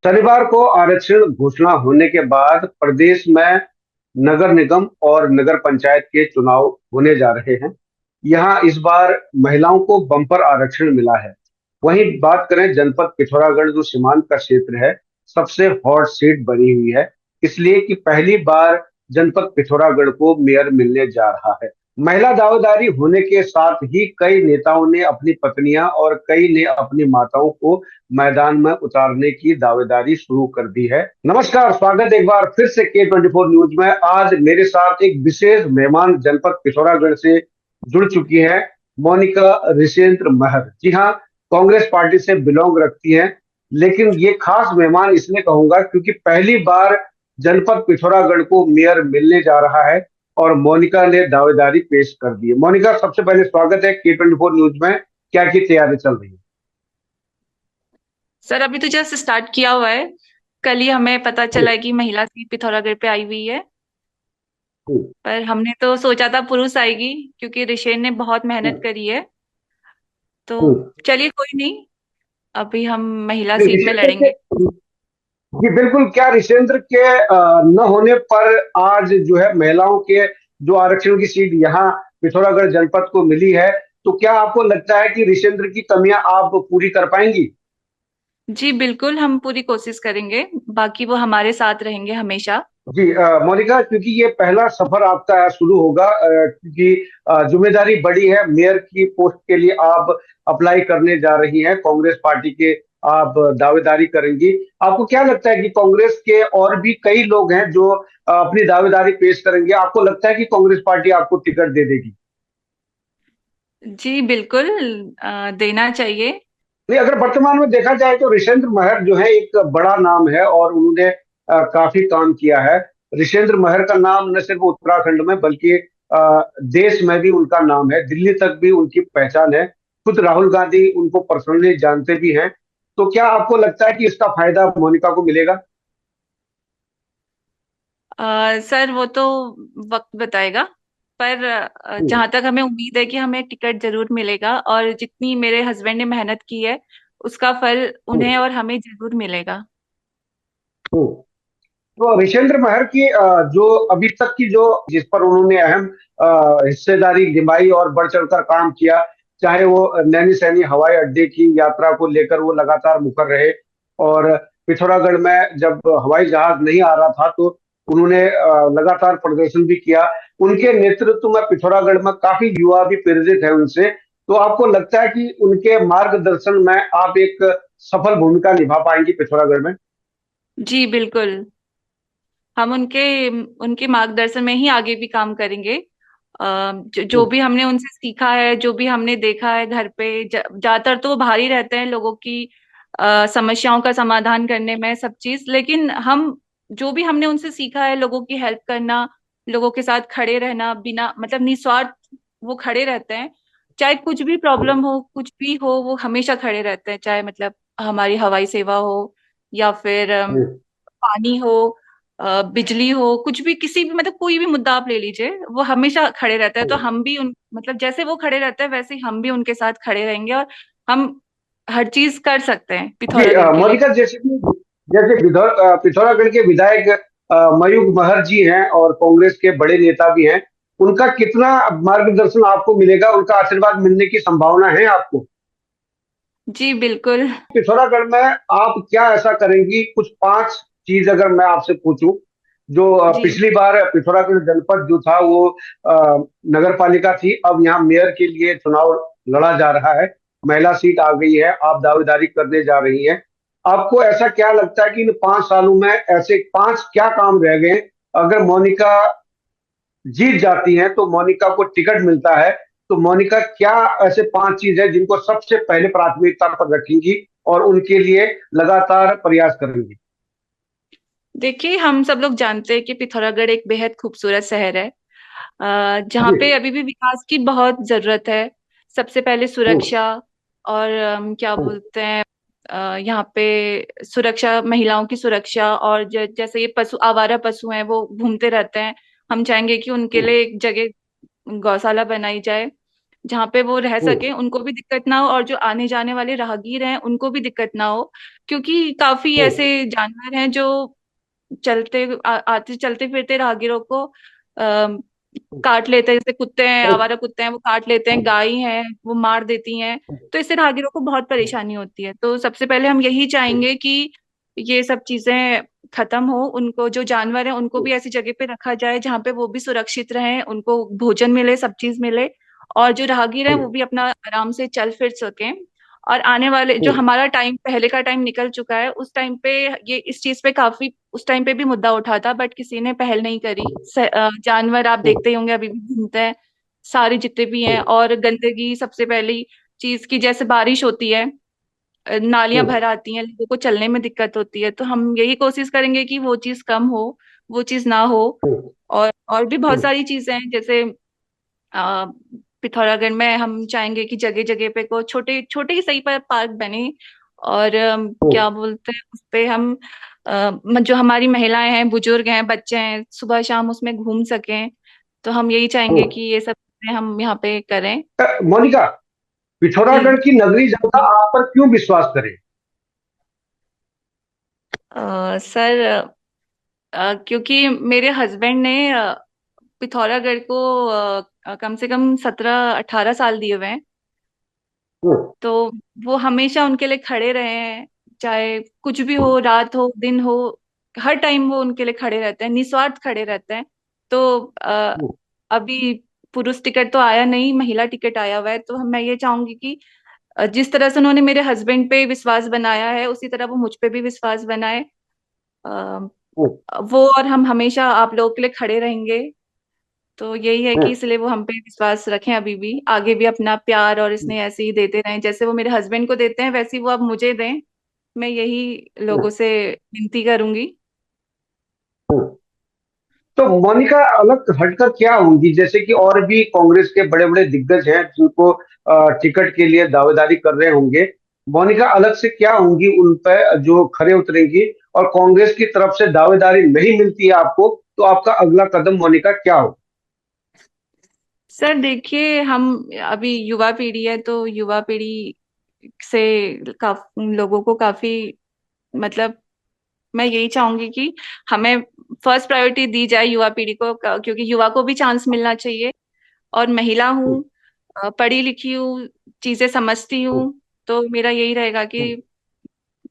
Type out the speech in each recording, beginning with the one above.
शनिवार को आरक्षण घोषणा होने के बाद प्रदेश में नगर निगम और नगर पंचायत के चुनाव होने जा रहे हैं। यहाँ इस बार महिलाओं को बम्पर आरक्षण मिला है। वहीं बात करें जनपद पिथौरागढ़ जो सीमांत का क्षेत्र है, सबसे हॉट सीट बनी हुई है, इसलिए कि पहली बार जनपद पिथौरागढ़ को मेयर मिलने जा रहा है। महिला दावेदारी होने के साथ ही कई नेताओं ने अपनी पत्नियां और कई ने अपनी माताओं को मैदान में उतारने की दावेदारी शुरू कर दी है। नमस्कार, स्वागत एक बार फिर से K24 न्यूज में। आज मेरे साथ एक विशेष मेहमान जनपद पिथौरागढ़ से जुड़ चुकी है, मोनिका ऋषेंद्र महर। जी हाँ, कांग्रेस पार्टी से बिलोंग रखती हैं, लेकिन ये खास मेहमान इसलिए कहूंगा क्योंकि पहली बार जनपद पिथौरागढ़ को मेयर मिलने जा रहा है और मोनिका ने दावेदारी पेश कर दी है। मोनिका, सबसे पहले स्वागत है K24 न्यूज में। क्या की तैयारी चल रही है? सर अभी तो जस्ट स्टार्ट किया हुआ है। कल ही हमें पता चला है कि महिला सीट पिथौरागढ़ पे आई हुई है। हम्म, पर हमने तो सोचा था पुरुष आएगी, क्योंकि ऋषेन ने बहुत मेहनत हम्म, करी है। तो हम्म। चलिए कोई नहीं, अभी हम महिला सीट में ऋषेंद्र के लड़ेंगे। जी बिल्कुल, क्या ऋषेंद्र के न होने पर आज जो है महिलाओं के जो आरक्षण की सीट यहाँ पिथौरागढ़ जनपद को मिली है, तो क्या आपको लगता है कि ऋषेंद्र की कमियां आप पूरी कर पाएंगी? जी बिल्कुल, हम पूरी कोशिश करेंगे। बाकी वो हमारे साथ रहेंगे हमेशा। जी मोनिका, क्योंकि ये पहला सफर आपका शुरू होगा, क्योंकि जिम्मेदारी बड़ी है। मेयर की पोस्ट के लिए आप अप्लाई करने जा रही हैं, कांग्रेस पार्टी के आप दावेदारी करेंगी। आपको क्या लगता है कि कांग्रेस के और भी कई लोग हैं जो अपनी दावेदारी पेश करेंगे? आपको लगता है कि कांग्रेस पार्टी आपको टिकट दे देगी? जी बिल्कुल, देना चाहिए। नहीं, अगर वर्तमान में देखा जाए तो ऋषेंद्र महर जो है एक बड़ा नाम है और उन्होंने काफी काम किया है। ऋषेंद्र महर का नाम न सिर्फ उत्तराखंड में बल्कि देश में भी उनका नाम है, दिल्ली तक भी उनकी पहचान है। खुद राहुल गांधी उनको पर्सनली जानते भी हैं। तो क्या आपको लगता है कि इसका फायदा मोनिका को मिलेगा? सर वो तो वक्त बताएगा। पर हम्म, जहां तक हमें उम्मीद है कि हमें टिकट जरूर मिलेगा, और जितनी मेरे हस्बैंड ने मेहनत की है उसका फल हम्म, उन्हें और हमें जरूर मिलेगा। हम्म। तो ऋषेंद्र महर की जो अभी तक की जो जिस पर उन्होंने अहम हिस्सेदारी निभाई और बढ़ चढ़कर काम किया, चाहे वो नैनी सैनी हवाई अड्डे की यात्रा को लेकर वो लगातार मुखर रहे, और पिथौरागढ़ में जब हवाई जहाज नहीं आ रहा था तो उन्होंने लगातार प्रदर्शन भी किया। उनके नेतृत्व में पिथौरागढ़ में काफी युवा भी प्रेरित है उनसे। तो आपको लगता है कि उनके मार्गदर्शन में आप एक सफल भूमिका निभा पाएंगी पिथौरागढ़ में? जी बिल्कुल, हम उनके उनके मार्गदर्शन में ही आगे भी काम करेंगे। जो हम्म, भी हमने उनसे सीखा है, जो भी हमने देखा है घर पे, ज्यादातर तो वो बाहर ही रहते हैं लोगों की समस्याओं का समाधान करने में, सब चीज। लेकिन हम जो भी हमने उनसे सीखा है, लोगों की हेल्प करना, लोगों के साथ खड़े रहना, बिना मतलब निस्वार्थ वो खड़े रहते हैं। चाहे कुछ भी प्रॉब्लम हो, कुछ भी हो, वो हमेशा खड़े रहते हैं। चाहे मतलब हमारी हवाई सेवा हो, या फिर हम्म, पानी हो, बिजली हो, कुछ भी, किसी भी मतलब कोई भी मुद्दा आप ले लीजिए, वो हमेशा खड़े रहते हैं। तो हम्म। हम भी उन मतलब जैसे वो खड़े रहते हैं वैसे ही हम भी उनके साथ खड़े रहेंगे, और हम हर चीज कर सकते हैं जी पिथौरागढ़ के लिए। मोनिका, जैसे पिथौरागढ़ के विधायक मयूख महर जी हैं और कांग्रेस के बड़े नेता भी हैं। उनका कितना मार्गदर्शन आपको मिलेगा? उनका आशीर्वाद मिलने की संभावना है आपको? जी बिल्कुल। पिथौरागढ़ में आप क्या ऐसा करेंगी? कुछ पांच चीज अगर मैं आपसे पूछूं, जो जी पिछली बार पिथौरागढ़ जनपद जो था वो नगर पालिका थी, अब यहाँ मेयर के लिए चुनाव लड़ा जा रहा है, महिला सीट आ गई है, आप दावेदारी करने जा रही हैं। आपको ऐसा क्या लगता है कि इन 5 सालों में ऐसे पांच क्या काम रह गए? अगर मोनिका जीत जाती हैं तो मोनिका को टिकट मिलता है, तो मोनिका क्या ऐसे पांच चीज है जिनको सबसे पहले प्राथमिकता पर रखेंगी और उनके लिए लगातार प्रयास करेंगी? देखिए, हम सब लोग जानते हैं कि पिथौरागढ़ एक बेहद खूबसूरत शहर है, जहाँ जी। पे अभी भी विकास की बहुत जरूरत है। सबसे पहले हम्म, सुरक्षा, और क्या हम्म, बोलते हैं, यहाँ पे सुरक्षा, महिलाओं की सुरक्षा, और जैसे ये पशु, आवारा पशु हैं, वो घूमते रहते हैं। हम चाहेंगे कि उनके हम्म, लिए एक जगह गौशाला बनाई जाए। जहाँ पे वो रह हम्म, सके, उनको भी दिक्कत ना हो और जो आने जाने वाले राहगीर हैं उनको भी दिक्कत ना हो। क्योंकि काफी हम्म, ऐसे जानवर हैं जो आते चलते फिरते राहगीरों को काट लेते हैं। जैसे कुत्ते हैं, हम्म, आवारा कुत्ते हैं, वो काट लेते हैं। गाय हैं, वो मार देती हैं। तो इससे राहगीरों को बहुत हम्म, परेशानी होती है। तो सबसे पहले हम यही चाहेंगे कि ये सब चीजें खत्म हो। उनको, जो जानवर हैं, उनको भी ऐसी जगह पे रखा जाए जहाँ पे वो भी सुरक्षित रहें, उनको भोजन मिले, सब चीज मिले। और जो राहगीर हैं वो हम्म, भी अपना आराम से चल फिर सकें। और आने वाले, जो हम्म, हमारा टाइम, पहले का टाइम निकल चुका है, उस टाइम पे ये इस चीज पे काफी, उस टाइम पे भी मुद्दा उठा था, बट किसी ने पहल नहीं करी। जानवर आप हम्म, देखते ही होंगे अभी भी घूमते हैं, सारे जितने भी हैं। हम्म, और गंदगी सबसे पहली चीज की, जैसे बारिश होती है, नालियां हम्म, भर आती हैं, लोगों को चलने में दिक्कत होती है। तो हम यही कोशिश करेंगे कि वो चीज कम हो, वो चीज ना हो। हम्म, और भी बहुत हम्म, सारी चीजें हैं, जैसे आ, पिथौरागढ़ में हम चाहेंगे कि जगह जगह पे को छोटे छोटे ही सही पर पार्क बने। और हम्म, क्या बोलते हैं उस पे हम, जो हमारी महिलाएं हैं, बुजुर्ग हैं, बच्चे हैं, सुबह शाम उसमें घूम सकें। तो हम यही चाहेंगे हम्म। कि ये सब चीजें हम यहाँ पे करें। मोनिका, जी। पिथौरागढ़ की नगरी जनता आप पर क्यों विश्वास करे? सर, क्योंकि मेरे हस्बैंड ने पिथौरागढ़ को कम से कम 17-18 साल दिए हुए हैं। हम्म, तो वो हमेशा उनके लिए खड़े रहे हैं, चाहे कुछ भी हो, रात हो दिन हो, हर टाइम वो उनके लिए खड़े रहते हैं, निस्वार्थ खड़े रहते हैं। तो हम्म, अभी पुरुष टिकट तो आया नहीं, महिला टिकट आया हुआ है। तो मैं ये चाहूंगी कि जिस तरह से उन्होंने मेरे हस्बैंड पे विश्वास बनाया है, उसी तरह वो मुझ पे भी विश्वास बनाए। अ, हम्म, वो और हम हमेशा आप लोगों के लिए खड़े रहेंगे। तो यही है कि हम्म, इसलिए वो हम पे विश्वास रखें, अभी भी आगे भी अपना प्यार और हम्म, इसने ऐसे ही देते रहें, जैसे वो मेरे हस्बैंड को देते हैं वैसे ही वो अब मुझे दें। मैं यही हम्म, लोगों से विनती करूंगी। हम्म। तो मोनिका, अलग हटकर क्या होंगी, जैसे कि और भी कांग्रेस के बड़े बड़े दिग्गज हैं जिनको टिकट के लिए दावेदारी कर रहे होंगे, मोनिका अलग से क्या होंगी उन पर जो खरे उतरेंगी? और कांग्रेस की तरफ से दावेदारी नहीं मिलती है आपको, तो आपका अगला कदम मोनिका क्या हो? सर देखिए, हम अभी युवा पीढ़ी है, तो युवा पीढ़ी से लोगों को काफी, मतलब मैं यही चाहूंगी कि हमें फर्स्ट प्रायोरिटी दी जाए युवा पीढ़ी को, क्योंकि युवा को भी चांस मिलना चाहिए। और महिला हूँ, पढ़ी लिखी हूँ, चीजें समझती हूँ। तो मेरा यही रहेगा कि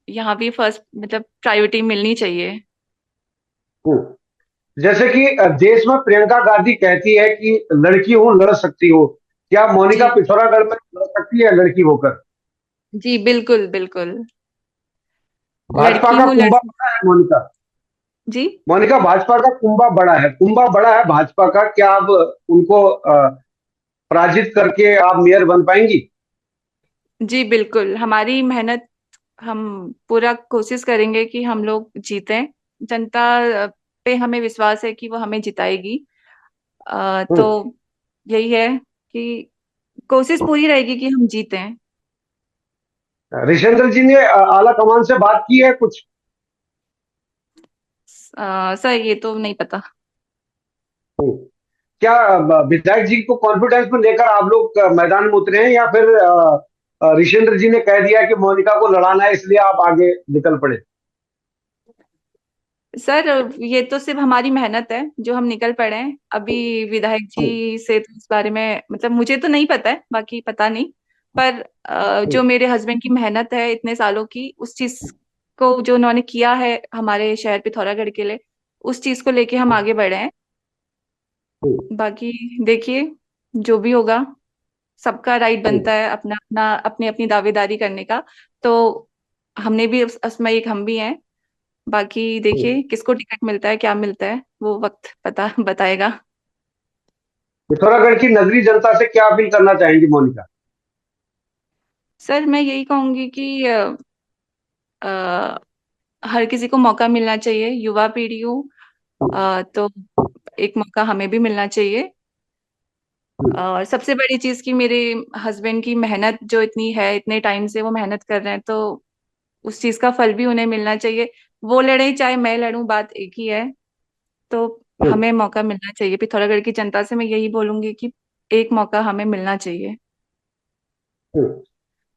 यहाँ भी फर्स्ट, मतलब प्रायोरिटी मिलनी चाहिए। जैसे कि देश में प्रियंका गांधी कहती है कि लड़की हूं, लड़ सकती हो। क्या मोनिका जी। पिथौरागढ़ में लड़ सकती है लड़की होकर? जी बिल्कुल बिल्कुल। भाजपा लड़की का हूँ, कुंभा बड़ा है मोनिका। जी। मोनिका, भाजपा का कुंभा बड़ा है, कुंभा बड़ा है भाजपा का। क्या आप उनको पराजित करके आप मेयर बन पाएंगी? जी बिल्कुल, हमारी मेहनत, हम पूरा कोशिश करेंगे कि हम लोग जीतें। जनता पे हमें विश्वास है कि वो हमें जिताएगी। हम्म। तो यही है कि कोशिश पूरी रहेगी कि हम जीतें। ऋषेंद्र जी ने आला कमान से बात की है कुछ? सर ये तो नहीं पता। हम्म। क्या विधायक जी को कॉन्फिडेंस में लेकर आप लोग मैदान में उतरे हैं, या फिर ऋषेंद्र जी ने कह दिया कि मोनिका को लड़ाना है इसलिए आप आगे निकल पड़े? सर ये तो सिर्फ हमारी मेहनत है जो हम निकल पड़े हैं। अभी विधायक हम्म, जी से तो इस बारे में, मतलब मुझे तो नहीं पता है, बाकी पता नहीं। पर हम्म, जो मेरे हस्बैंड की मेहनत है इतने सालों की, उस चीज को जो उन्होंने किया है हमारे शहर पिथौरागढ़ के लिए, उस चीज को लेके हम आगे बढ़े हैं। हम्म, बाकी देखिए, जो भी होगा, सबका राइट हम्म, बनता है अपना अपना, अपनी अपनी दावेदारी करने का। तो हमने भी उसमें एक हम भी हैं। बाकी हम्म। देखिए किसको टिकट मिलता है, क्या मिलता है, वो वक्त पता बताएगा। पिथौरागढ़ की नगरी जनता से क्या अपील करना चाहेंगी मोनिका? सर मैं यही कहूंगी कि अ, हर किसी को मौका मिलना चाहिए, युवा पीढ़ी हो, तो एक मौका हमें भी मिलना चाहिए। और सबसे बड़ी चीज कि मेरे हस्बैंड की मेहनत जो इतनी है, इतने टाइम से वो मेहनत कर रहे हैं, तो उस चीज का फल भी उन्हें मिलना चाहिए। वो लड़े चाहे मैं लड़ूं, बात एक ही है। तो हम्म। हमें मौका मिलना चाहिए, पिथौरागढ़ की जनता से मैं यही बोलूंगी कि एक मौका हमें मिलना चाहिए।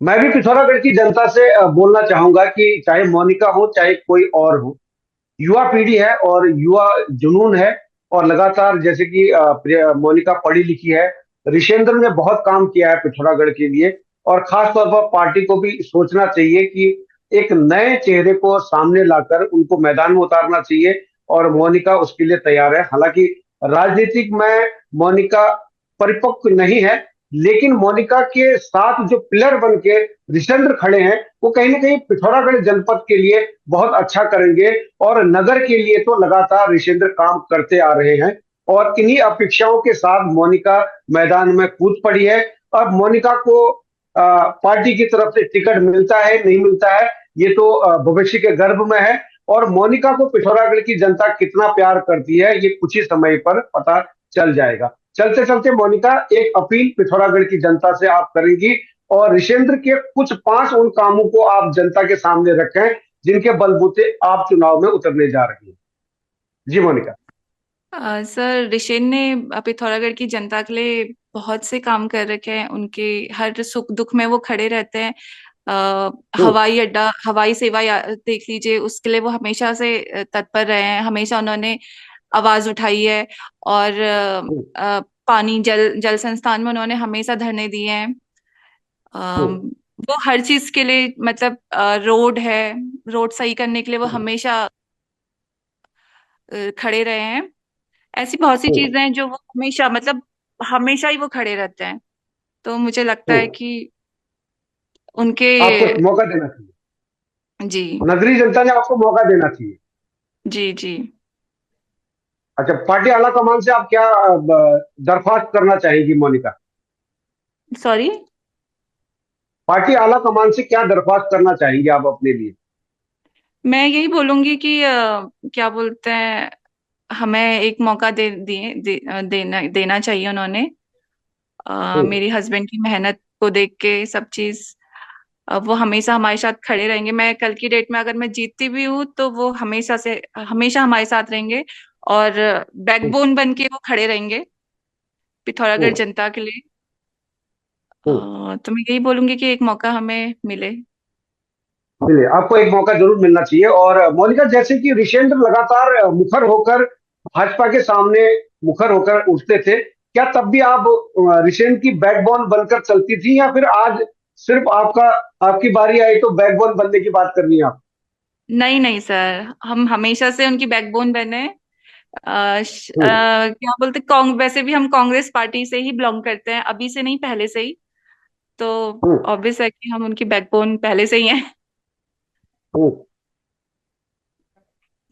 मैं भी पिथौरागढ़ की जनता से बोलना चाहूंगा कि चाहे मोनिका हो चाहे कोई और हो, युवा पीढ़ी है और युवा जुनून है। और लगातार जैसे कि मोनिका पढ़ी लिखी है, ऋषेंद्र ने बहुत काम किया है पिथौरागढ़ के लिए। और खास तौर पर पार्टी को भी सोचना चाहिए कि एक नए चेहरे को सामने लाकर उनको मैदान में उतारना चाहिए। और मोनिका उसके लिए तैयार है। हालांकि राजनीतिक में मोनिका परिपक्व नहीं है, लेकिन मोनिका के साथ जो पिलर बन के ऋषेंद्र खड़े हैं, वो कहीं ना कहीं पिथौरागढ़ जनपद के लिए बहुत अच्छा करेंगे। और नगर के लिए तो लगातार ऋषेंद्र काम करते आ रहे हैं। और इन्हीं अपेक्षाओं के साथ मोनिका मैदान में कूद पड़ी है। अब मोनिका को पार्टी की तरफ से टिकट मिलता है नहीं मिलता है, ये तो भविष्य के गर्भ में है। और मोनिका को पिथौरागढ़ की जनता कितना प्यार करती है, ये कुछ ही समय पर पता चल जाएगा। चलते चलते मोनिका, एक अपील पिथौरागढ़ की जनता से आप करेंगी और ऋषेंद्र के कुछ 5 उन कामों को आप जनता के सामने रखें जिनके बलबूते आप चुनाव में उतरने जा रही हैं। जी मोनिका। सर, ऋषेन ने पिथौरागढ़ की जनता के लिए बहुत से काम कर रखे हैं। उनके हर सुख दुख में वो खड़े रहते हैं। हम्म। हवाई अड्डा, हवाई सेवा देख लीजिए, उसके लिए वो हमेशा से तत्पर रहे हैं। हमेशा उन्होंने आवाज उठाई है। और हम्म। पानी जल जल संस्थान में उन्होंने हमेशा धरने दिए हैं। हम्म। वो हर चीज के लिए, मतलब रोड है, रोड सही करने के लिए वो हम्म। हमेशा खड़े रहे हैं। ऐसी बहुत सी हम्म। चीजें हैं जो वो हमेशा, मतलब हमेशा ही वो खड़े रहते हैं। तो मुझे लगता है हम्म। कि उनके। आपको मौका देना चाहिए। जी। नगरीय जनता ने आपको मौका देना चाहिए। जी। जी। अच्छा, पार्टी आला कमान से आप क्या दरख्वास्त करना चाहेंगी मोनिका? सॉरी। पार्टी आला कमान से क्या दरख्वास्त करना चाहेंगे आप अपने लिए? मैं यही बोलूंगी कि क्या बोलते हैं, हमें एक मौका देना चाहिए उन्होंने। हम्म। मेरी हस्बैंड की मेहनत को देख के सब चीज, वो हमेशा हमारे साथ खड़े रहेंगे। मैं कल की डेट में अगर मैं जीतती भी हूँ तो वो हमेशा से हमेशा हमारे साथ रहेंगे। और हम्म। बैकबोन बन के वो खड़े रहेंगे पिथौरागढ़ हम्म। जनता के लिए। हम्म। तो मैं यही बोलूंगी कि एक मौका हमें मिले। मिले, आपको एक मौका जरूर मिलना चाहिए। और मोनिका, जैसे कि ऋषेंद्र लगातार मुखर होकर भाजपा के सामने मुखर होकर उठते थे, क्या तब भी आप ऋषेंद्र की बैकबोन बनकर चलती थी, या फिर आज सिर्फ आपकी बारी आई तो बैकबोन बनने की बात कर रही हैं आप? नहीं नहीं सर, हम हमेशा से उनकी बैकबोन बने। हम्म। क्या बोलते, वैसे भी हम कांग्रेस पार्टी से ही बिलोंग करते हैं, अभी से नहीं पहले से ही। तो हम्म। ऑब्वियस है कि हम उनकी बैकबोन पहले से ही हैं। हम्म।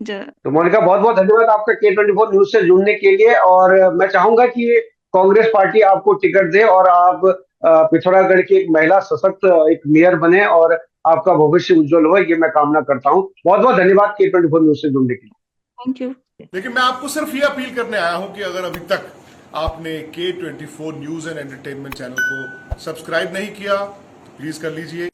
ज- तो मोनिका, बहुत बहुत धन्यवाद आपका K24 न्यूज से जुड़ने के लिए। और मैं चाहूंगा कि कांग्रेस पार्टी आपको टिकट दे और आप पिथौरागढ़ की एक महिला सशक्त एक मेयर बने और आपका भविष्य उज्जवल हो, ये मैं कामना करता हूँ। बहुत बहुत धन्यवाद K24 न्यूज से जुड़ने के लिए। Thank you. लेकिन मैं आपको सिर्फ ये अपील करने आया हूं कि अगर अभी तक आपने K24 news and entertainment channel को सब्सक्राइब नहीं किया तो प्लीज कर लीजिए।